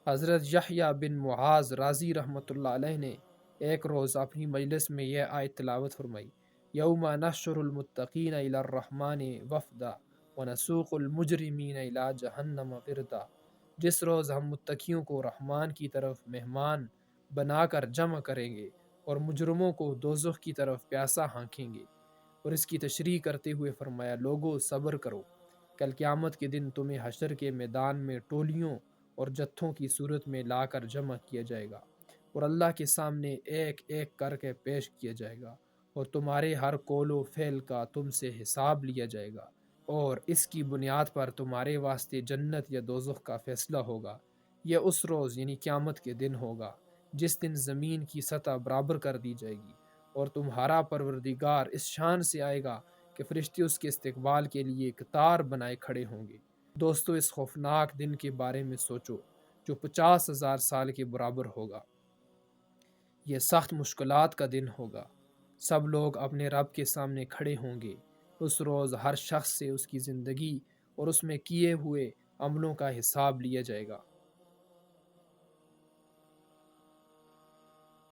حضرت یحییٰ بن معاذ رازی رحمۃ اللہ علیہ نے ایک روز اپنی مجلس میں یہ آیت تلاوت فرمائی: یوم نحشر المتقین الی الرحمن وفدا ونسوق المجرمین الی جہنم وردا۔ جس روز ہم متقیوں کو رحمان کی طرف مہمان بنا کر جمع کریں گے اور مجرموں کو دوزخ کی طرف پیاسا ہانکیں گے۔ اور اس کی تشریح کرتے ہوئے فرمایا: لوگو صبر کرو، کل قیامت کے دن تمہیں حشر کے میدان میں ٹولیوں اور جتھوں کی صورت میں لا کر جمع کیا جائے گا اور اللہ کے سامنے ایک ایک کر کے پیش کیا جائے گا، اور تمہارے ہر قول و فعل کا تم سے حساب لیا جائے گا، اور اس کی بنیاد پر تمہارے واسطے جنت یا دوزخ کا فیصلہ ہوگا۔ یہ اس روز یعنی قیامت کے دن ہوگا جس دن زمین کی سطح برابر کر دی جائے گی، اور تمہارا پروردگار اس شان سے آئے گا کہ فرشتے اس کے استقبال کے لیے قطار بنائے کھڑے ہوں گے۔ دوستو، اس خوفناک دن کے بارے میں سوچو جو 50,000 سال کے برابر ہوگا۔ یہ سخت مشکلات کا دن ہوگا۔ سب لوگ اپنے رب کے سامنے کھڑے ہوں گے۔ اس روز ہر شخص سے اس کی زندگی اور اس میں کیے ہوئے عملوں کا حساب لیا جائے گا۔